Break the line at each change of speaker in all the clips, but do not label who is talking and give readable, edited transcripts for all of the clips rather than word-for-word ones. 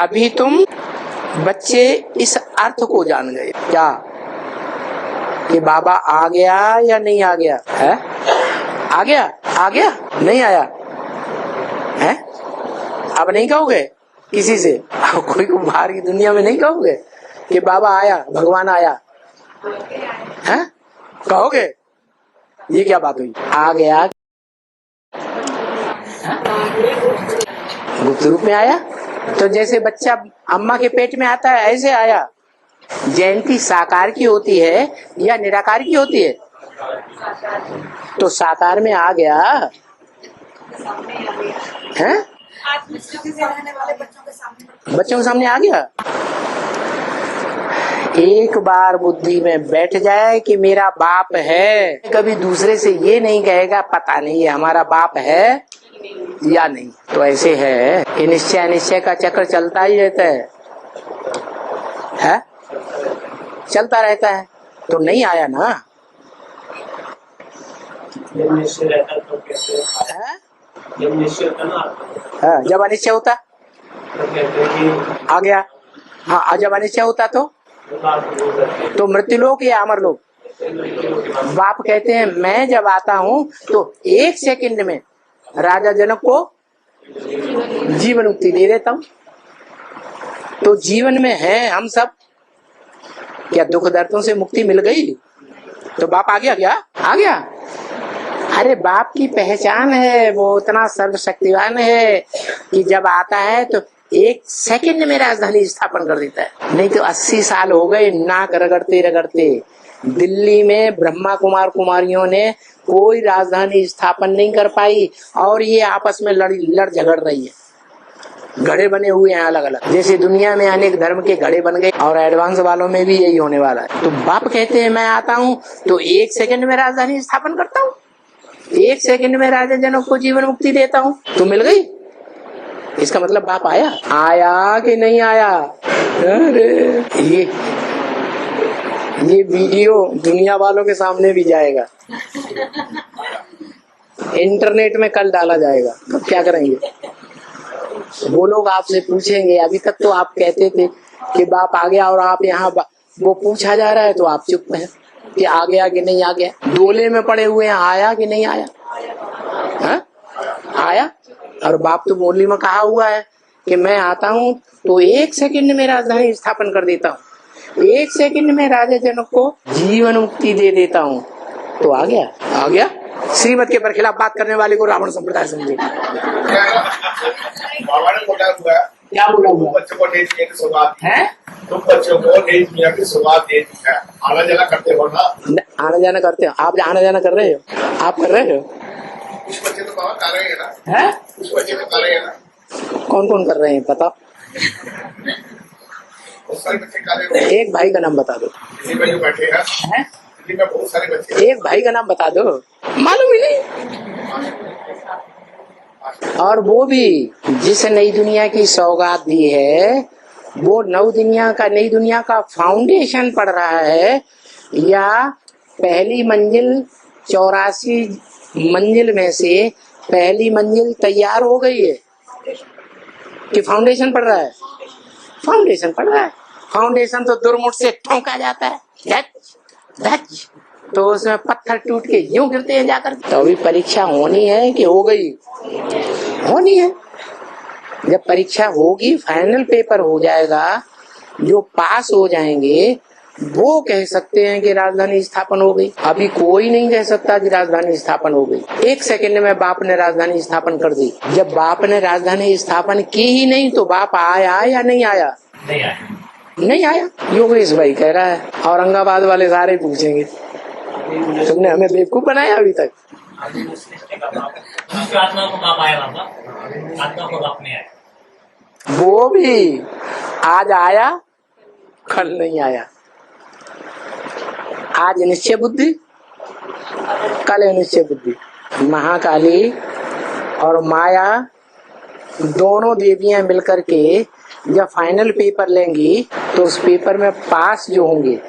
अभी तुम बच्चे इस अर्थ को जान गए क्या कि बाबा आ गया या नहीं आ गया है? आ गया नहीं आया है? अब नहीं कहोगे किसी से, कोई को बाहर की दुनिया में नहीं कहोगे कि बाबा आया, भगवान आया है? कहोगे? ये क्या बात हुई? आ गया गुप्त रूप में आया। तो जैसे बच्चा अम्मा के पेट में आता है ऐसे आया। जयंती साकार की होती है या निराकार की होती है? तो साकार में आ गया है? बच्चों के सामने आ गया। एक बार बुद्धि में बैठ जाए कि मेरा बाप है, कभी दूसरे से ये नहीं कहेगा पता नहीं है हमारा बाप है या नहीं। तो ऐसे है कि निश्चय अनिश्चय का चक्र चलता ही रहता है? चलता रहता है। तो नहीं आया ना।
जब निश्चय रहता तो कैसे
है?
जब निश्चय होता ना,
जब अनिश्चय होता
तो कहते हैं कि
आ गया। हाँ, जब अनिश्चय होता तो मृत्युलोक या अमरलोक? बाप कहते हैं मैं जब आता हूँ तो 1 सेकंड में राजा जनक को जीवन मुक्ति दे देता हूँ। तो जीवन में है हम सब, क्या दुख दर्दों से मुक्ति मिल गई? तो बाप आ गया क्या? आ गया। अरे बाप की पहचान है, वो इतना सर्वशक्तिवान है कि जब आता है तो 1 सेकंड में राजधानी स्थापन कर देता है। नहीं तो 80 साल हो गए नाक रगड़ते दिल्ली में ब्रह्मा कुमार कुमारियों ने कोई राजधानी स्थापन नहीं कर पाई और ये आपस में लड़ झगड़ रही है। घड़े बने हुए हैं अलग अलग, जैसे दुनिया में अनेक धर्म के घड़े बन गए और एडवांस वालों में भी यही होने वाला है। तो बाप कहते हैं मैं आता हूँ तो 1 सेकंड में राजधानी स्थापन करता हूँ, 1 सेकंड में राजा जनक को जीवन मुक्ति देता हूँ। तो मिल गई। इसका मतलब बाप आया कि नहीं आया? अरे ये वीडियो दुनिया वालों के सामने भी जाएगा, इंटरनेट में कल डाला जाएगा। तो क्या करेंगे वो लोग? आपसे पूछेंगे। अभी तक तो आप कहते थे कि बाप आ गया और आप यहाँ वो पूछा जा रहा है तो आप चुप हैं कि आ गया कि नहीं आ गया। डोले में पड़े हुए हैं, आया कि नहीं आया? हा? आया। और बाप तो मुरली में कहा हुआ है कि मैं आता हूँ तो 1 सेकंड में राजधानी स्थापन कर देता हूँ, 1 सेकंड में राजा जनक को जीवन मुक्ति दे देता हूँ। तो आ गया। श्रीमत के बरखिलाफ बात करने वाले को रावण संप्रदाय समझे।
बाबा ने बोला हुआ है,
क्या बोला हुआ?
बच्चों को नहीं दिया की शुरुआत
है,
तुम बच्चों को नहीं दिया की शुरुआत दे दी है। आना जाना करते हो ना?
आना जाना करते हो आप? आना जाना कर रहे हो? आप कर रहे हो?
कुछ बच्चे तो बाबा कर रहे हैं ना।
है?
कुछ बच्चे तो कर रहे हैं ना।
कौन कौन कर रहे हैं पता?
बहुत सारे बच्चे कर रहे हैं।
एक भाई का नाम बता दो।
दिल्ली में जो बैठे हैं, दिल्ली में बहुत सारे बच्चे।
एक भाई का नाम बता दो, मालूम ही नहीं। और वो भी जिस नई दुनिया की सौगात दी है, वो नई दुनिया का फाउंडेशन पड़ रहा है या पहली मंजिल 84 मंजिल में से पहली मंजिल तैयार हो गई है कि फाउंडेशन पड़ रहा है? फाउंडेशन पड़ रहा है। फाउंडेशन तो दुर्मुठ से ठोका जाता है, धच, तो उसमें पत्थर टूट के यूं गिरते हैं जाकर। तो अभी परीक्षा होनी है कि हो गई? होनी है। जब परीक्षा होगी, फाइनल पेपर हो जाएगा, जो पास हो जाएंगे वो कह सकते हैं कि राजधानी स्थापन हो गई। अभी कोई नहीं कह सकता कि राजधानी स्थापन हो गई। 1 सेकंड में बाप ने राजधानी स्थापन कर दी। जब बाप ने राजधानी स्थापन की ही नहीं तो बाप आया या नहीं आया? नहीं आया। योगेश भाई कह रहा है, औरंगाबाद वाले सारे पूछेंगे तुमने हमें बेवकूफ बनाया अभी तक।
आत्मा को बाप आया, बाबा आत्मा को बाप नहीं आया।
वो भी आज आया, कल नहीं आया। आज निश्चय बुद्धि, कल निश्चय बुद्धि। महाकाली और माया दोनों देवियां मिलकर के जब फाइनल पेपर लेंगी तो उस पेपर में पास जो होंगे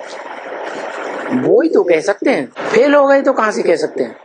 वो ही तो कह सकते हैं। फेल हो गए तो कहां से कह सकते हैं?